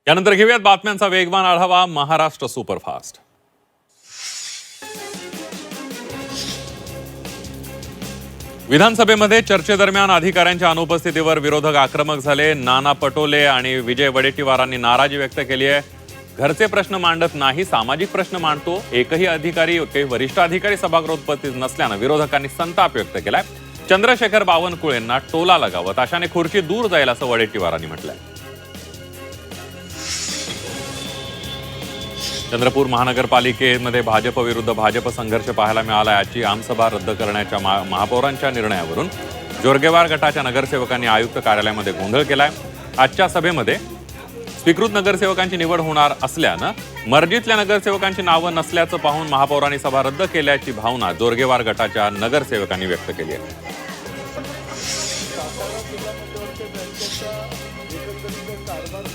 यानंतर घेऊयात बातम्यांचा वेगवान आढावा महाराष्ट्र सुपरफास्ट। विधानसभेमध्ये चर्चेदरम्यान अधिकाऱ्यांच्या अनुपस्थितीवर विरोधक आक्रमक झाले। नाना पटोले आणि विजय वडेट्टीवारांनी नाराजी व्यक्त केली आहे। घरचे प्रश्न मांडत नाही, सामाजिक प्रश्न मांडतो। एकही अधिकारी वरिष्ठ अधिकारी सभागृहात उपस्थित नसल्यानं विरोधकांनी संताप व्यक्त केलाय। चंद्रशेखर बावनकुळेंना टोला लगावत अशाने खुर्ची दूर जाईल असं वडेट्टीवारांनी म्हटलंय। चंद्रपूर महानगरपालिकेमध्ये भाजप विरुद्ध भाजप संघर्ष पाहायला मिळाला। आजची आमसभा रद्द करण्याच्या महापौरांच्या निर्णयावरून जोरगेवार गटाच्या नगरसेवकांनी आयुक्त कार्यालयामध्ये गोंधळ केलाय। आजच्या सभेमध्ये स्वीकृत नगरसेवकांची निवड होणार असल्यानं मर्जीतल्या नगरसेवकांची नावं नसल्याचं पाहून महापौरांनी सभा रद्द केल्याची भावना जोरगेवार गटाच्या नगरसेवकांनी व्यक्त केली आहे।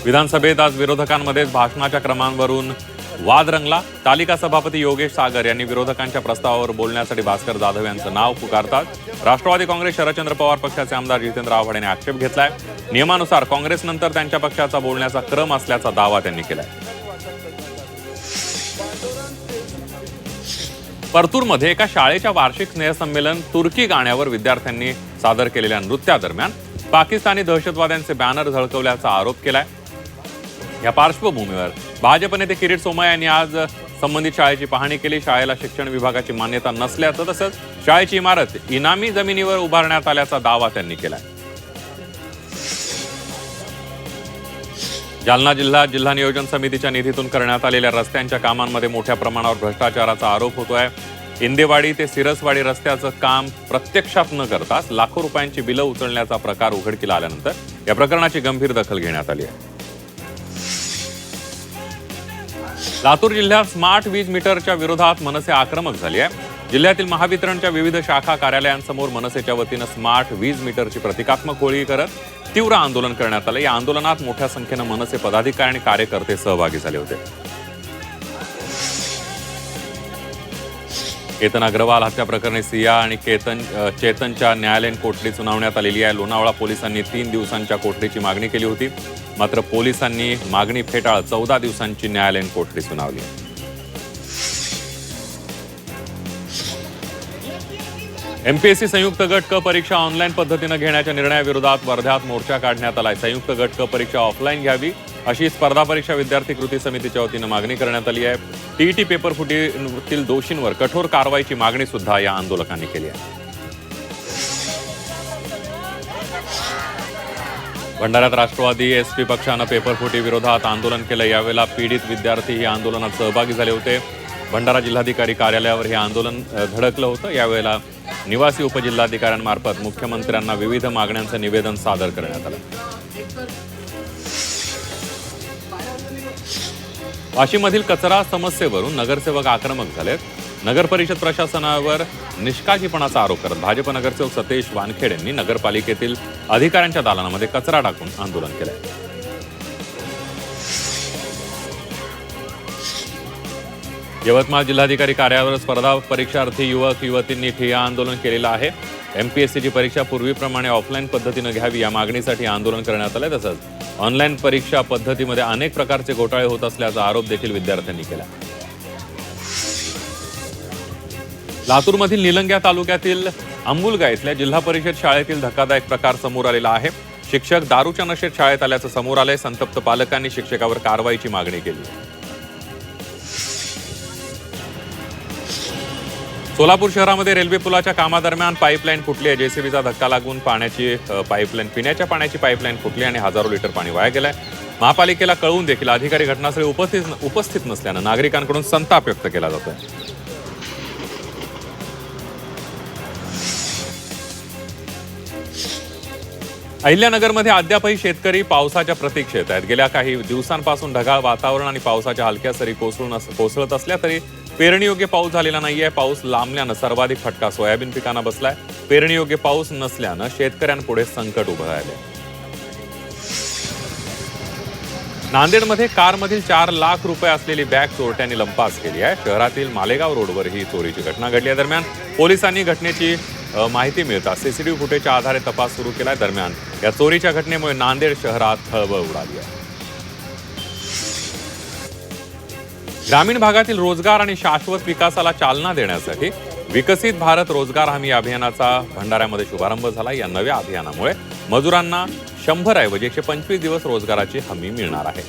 विधानसभेत आज विरोधकांमध्येच भाषणाच्या क्रमांवरून वाद रंगला। तालिका सभापती योगेश सागर यांनी विरोधकांच्या प्रस्तावावर बोलण्यासाठी भास्कर जाधव यांचं नाव पुकारतात राष्ट्रवादी काँग्रेस शरदचंद्र पवार पक्षाचे आमदार जितेंद्र आव्हाड यांनी आक्षेप घेतलाय। नियमानुसार काँग्रेसनंतर त्यांच्या पक्षाचा बोलण्याचा क्रम असल्याचा दावा त्यांनी केलाय। परतूरमध्ये एका शाळेच्या वार्षिक स्नेहसंमेलन तुर्की गाण्यावर विद्यार्थ्यांनी सादर केलेल्या नृत्यादरम्यान पाकिस्तानी दहशतवाद्यांचे बॅनर झळकवल्याचा आरोप केलाय। या पार्श्वभूमीवर भाजप नेते किरीट सोमय्या यांनी आज संबंधित शाळेची पाहणी केली। शाळेला शिक्षण विभागाची मान्यता नसल्याचं तसंच शाळेची इमारत इनामी जमिनीवर उभारण्यात आल्याचा दावा त्यांनी केलाय। जालना जिल्हा नियोजन समितीच्या निधीतून करण्यात आलेल्या रस्त्यांच्या कामांमध्ये मोठ्या प्रमाणावर भ्रष्टाचाराचा आरोप होतोय। इंदेवाडी ते सिरसवाडी रस्त्याचं काम प्रत्यक्षात न करताच लाखो रुपयांची बिलं उचलण्याचा प्रकार उघडकीला आल्यानंतर या प्रकरणाची गंभीर दखल घेण्यात आली आहे। लातूर जिल्ह्यात स्मार्ट वीज मीटरच्या विरोधात मनसे आक्रमक झाली आहे। जिल्ह्यातील महावितरणच्या विविध शाखा कार्यालयांसमोर मनसेच्या वतीनं स्मार्ट वीज मीटरची प्रतिकात्मक होळी करत तीव्र आंदोलन करण्यात आलं। या आंदोलनात मोठ्या संख्येनं मनसे पदाधिकारी आणि कार्यकर्ते सहभागी झाले होते। केतन अग्रवाल हत्या प्रकरणी सिया आणि चेतनच्या न्यायालयीन कोठडी सुनावण्यात आलेली आहे। लोणावळा पोलिसांनी 3 दिवसांच्या कोठडीची मागणी केली होती, मात्र पोलिसांनी मागणी फेटाळत 14 दिवसांची न्यायालयीन कोठडी सुनावली। एमपीएससी संयुक्त गट क परीक्षा ऑनलाईन पद्धतीनं घेण्याच्या निर्णयाविरोधात वर्ध्यात मोर्चा काढण्यात आलाय। संयुक्त गट क परीक्षा ऑफलाईन घ्यावी अशी स्पर्धा परीक्षा विद्यार्थी कृती समितीच्या वतीनं मागणी करण्यात आली आहे। टीईटी पेपर फुटीतील दोषींवर कठोर कारवाईची मागणी सुद्धा या आंदोलकांनी केली आहे। भंडाऱ्यात राष्ट्रवादी एसपी पक्षानं पेपरफुटी विरोधात आंदोलन केलं। यावेळेला पीडित विद्यार्थी ही आंदोलनात सहभागी झाले होते। भंडारा जिल्हाधिकारी कार्यालयावर हे आंदोलन धडकलं होतं। यावेळेला निवासी उपजिल्हाधिकाऱ्यांमार्फत मुख्यमंत्र्यांना विविध मागण्यांचं निवेदन सादर करण्यात आलं। वाशीमधील कचरा समस्येवरून नगरसेवक आक्रमक झालेत। नगर परिषद प्रशासनावर निष्काळजीपणाचा आरोप करत भाजप नगरसेवक सतेज वानखेड यांनी नगरपालिकेतील अधिकाऱ्यांच्या दालनामध्ये कचरा टाकून आंदोलन केलंय। यवतमाळ जिल्हाधिकारी कार्यालयावर स्पर्धा परीक्षार्थी युवक युवतींनी ठिय्या आंदोलन केलेलं आहे। एमपीएससीची परीक्षा पूर्वीप्रमाणे ऑफलाईन पद्धतीनं घ्यावी या मागणीसाठी आंदोलन करण्यात आलंय। तसंच ऑनलाईन परीक्षा पद्धतीमध्ये अनेक प्रकारचे घोटाळे होत असल्याचा आरोप देखील विद्यार्थ्यांनी केला। लातूरमधील निलंग्या तालुक्यातील अंबुलगा इथल्या जिल्हा परिषद शाळेतील धक्कादायक प्रकार समोर आलेला आहे। शिक्षक दारूच्या नशेत शाळेत आल्याचं समोर आलंय। संतप्त पालकांनी शिक्षकावर कारवाईची मागणी केली। सोलापूर शहरामध्ये रेल्वे पुलाच्या कामादरम्यान पाईपलाईन फुटली आहे। जेसीबीचा धक्का लागून पिण्याच्या पाण्याची पाईपलाईन फुटली आणि हजारो लिटर पाणी वाया गेलंय। महापालिकेला कळवून देखील अधिकारी घटनास्थळी उपस्थित नसल्यानं नागरिकांकडून संताप व्यक्त केला जातोय। अहिल्यानगरमध्ये अद्यापही शेतकरी पावसाच्या प्रतीक्षेत आहेत। गेल्या काही दिवसांपासून ढगाळ वातावरण आणि पावसाच्या हलक्या सरी कोसळत असल्या तरी पेरणीयोग्य पाऊस झालेला नाहीये। पाऊस लांबल्यानं सर्वाधिक फटका सोयाबीन पिकांना बसलाय। पेरणीयोग्य पाऊस नसल्यानं शेतकऱ्यांपुढे संकट उभं राहिलंय। नांदेडमध्ये कारमधील 4 लाख रुपये असलेली बॅग चोरट्यांनी लंपास केली आहे। शहरातील मालेगाव रोडवर ही चोरीची घटना घडली आहे। दरम्यान पोलिसांनी घटनेची माहिती मिळता सीसीटीव्ही फुटेजच्या आधारे तपास सुरू केलाय। दरम्यान या चोरीच्या घटनेमुळे नांदेड शहरात खळबळ उडाली आहे। ग्रामीण भागातील रोजगार आणि शाश्वत विकासाला चालना देण्यासाठी विकसित भारत रोजगार हमी अभियानाचा भंडाऱ्यामध्ये शुभारंभ झाला। या नव्या अभियानामुळे मजुरांना 100 ऐवजी 125 दिवस रोजगाराची हमी मिळणार आहे।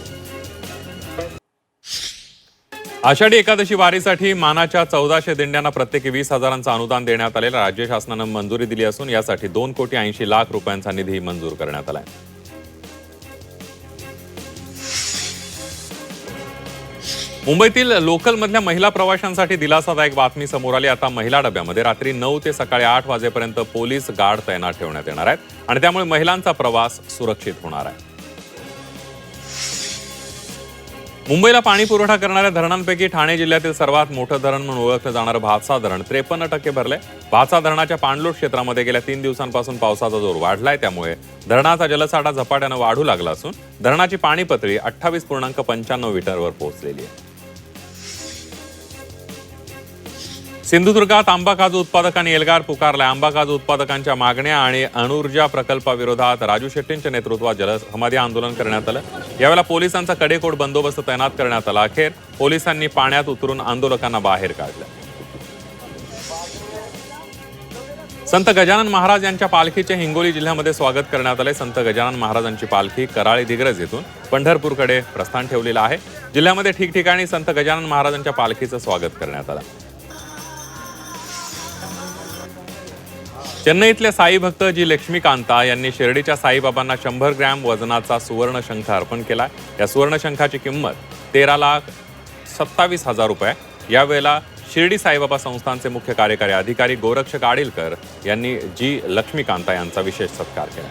आषाढी एकादशी वारीसाठी मानाच्या 1400 दिंड्यांना प्रत्येकी 20,000चं अनुदान देण्यात आलेलं राज्य शासनानं मंजुरी दिली असून यासाठी 2,80,00,000 रुपयांचा निधी मंजूर करण्यात आलाय। मुंबईतील लोकलमधल्या महिला प्रवाशांसाठी दिलासादायक बातमी समोर आली। आता महिला डब्यामध्ये रात्री 9 ते सकाळी 8 वाजेपर्यंत पोलीस गार्ड तैनात ठेवण्यात येणार आहेत आणि त्यामुळे महिलांचा प्रवास सुरक्षित होणार आहे। मुंबईला पाणी पुरवठा करणाऱ्या धरणांपैकी ठाणे जिल्ह्यातील सर्वात मोठं धरण म्हणून ओळखलं जाणारं भातसा धरण 53% भरलंय। भातसा धरणाच्या पाणलोट क्षेत्रामध्ये गेल्या 3 दिवसांपासून पावसाचा जोर वाढलाय, त्यामुळे धरणाचा जलसाठा झपाट्यानं वाढू लागला असून धरणाची पाणी पातळी 28.95 मीटरवर पोहोचलेली आहे। सिंधुदुर्गात आंबा काजू उत्पादकांनी एल्गार पुकारलाय। आंबा काजू उत्पादकांच्या मागण्या आणि अणुऊर्जा प्रकल्पाविरोधात राजू शेट्टींच्या नेतृत्वात जलसमाधी आंदोलन करण्यात आलं। यावेळेला पोलिसांचा कडेकोट बंदोबस्त तैनात करण्यात आला। अखेर पोलिसांनी पाण्यात उतरून आंदोलकांना बाहेर काढलं। संत गजानन महाराज यांच्या पालखीचे हिंगोली जिल्ह्यामध्ये स्वागत करण्यात आले। संत गजानन महाराजांची पालखी कराळी दिग्रज येथून पंढरपूरकडे प्रस्थान ठेवलेलं आहे। जिल्ह्यामध्ये ठिकठिकाणी संत गजानन महाराजांच्या पालखीचं स्वागत करण्यात आलं। चेन्नईतले साई भक्त जी लक्ष्मीकांता यांनी शिर्डीच्या साईबाबांना 100 ग्रॅम वजनाचा सुवर्ण शंख अर्पण केला। या सुवर्ण शंखाची किंमत 13,27,000 रुपये। यावेळेला शिर्डी साईबाबा संस्थानचे मुख्य कार्यकारी अधिकारी गोरक्ष काडिलकर यांनी जी लक्ष्मीकांता यांचा विशेष सत्कार केला।